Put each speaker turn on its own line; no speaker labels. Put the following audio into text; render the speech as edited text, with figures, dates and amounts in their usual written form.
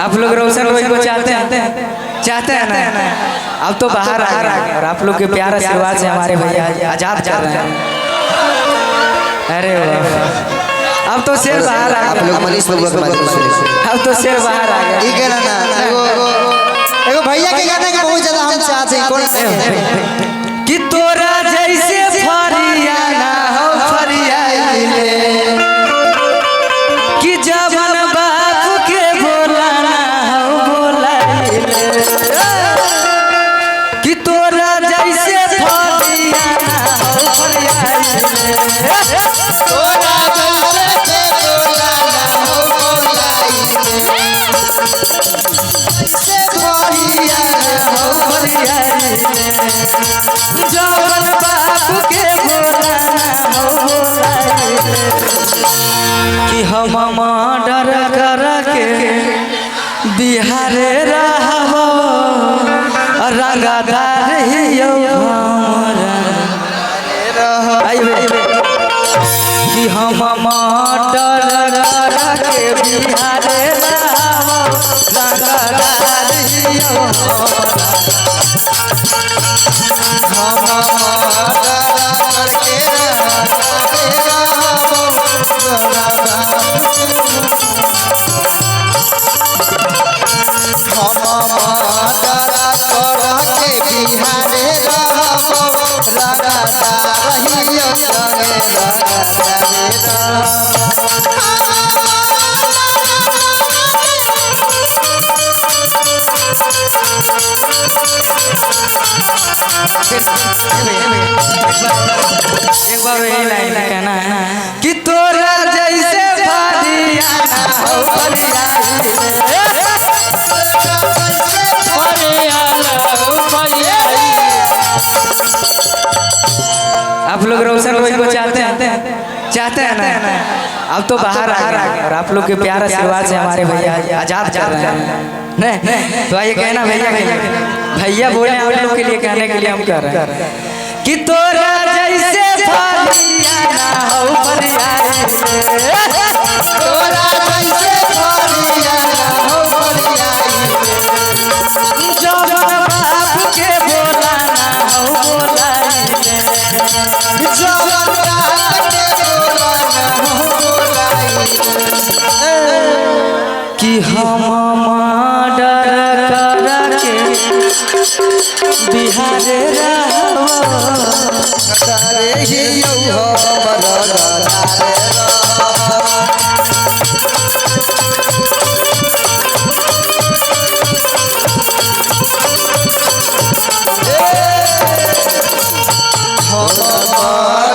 आप लोग रोशन रोज को चाहते हैं ना। अब तो बाहर आ गए और आप लोग के प्यार आशीर्वाद से हमारे भैया आजाद कर रहे हैं। अरे वाह, अब तो शेर बाहर आ गया। अब तो शेर बाहर आ गया।
ठीक है ना। एगो भैया के गाने के बहुत ज्यादा हम चाहते हैं। कौन
कि तोरा जैसे फरियाना हो फरियाइले कि जवन बाप के बोलाना हो बोलाइले कि तोरा जैसे फरियाना हो फरियाइले
तोरा जैसे बोलाना हो बोलाइले से फरियाना हो
फरियाइले जवन बाप के बोलाना हो बोलाइले कि हम डर कर के बिहारे रहबो रंगदार हियो कि हम डर कर के बिहारे रहबो रंगदार हियो एक बार यही लाइन कहना है कि तोरा जैसे फरियाना हो आप लोग रोशन रोज को चाहते हैं ना। अब तो बाहर आ गए और आप लोग के प्यार आशीर्वाद से हमारे भैया आजाद कर रहे हैं। नहीं तो आइए कहना भैया बोले आप लोग के लिए कहने के लिए हम कह रहे हैं कि तोरा जैसे फरियाना हो फरियाइले
तोरा जैसे फरियाना हो फरियाइले
जवन बाप के बोलाना हो बोलाइले
जवन बाप के बोलाना हो बोलाइले
कि हम डर कर के बिहारे रहबो
तारे हियो हमर तारे हम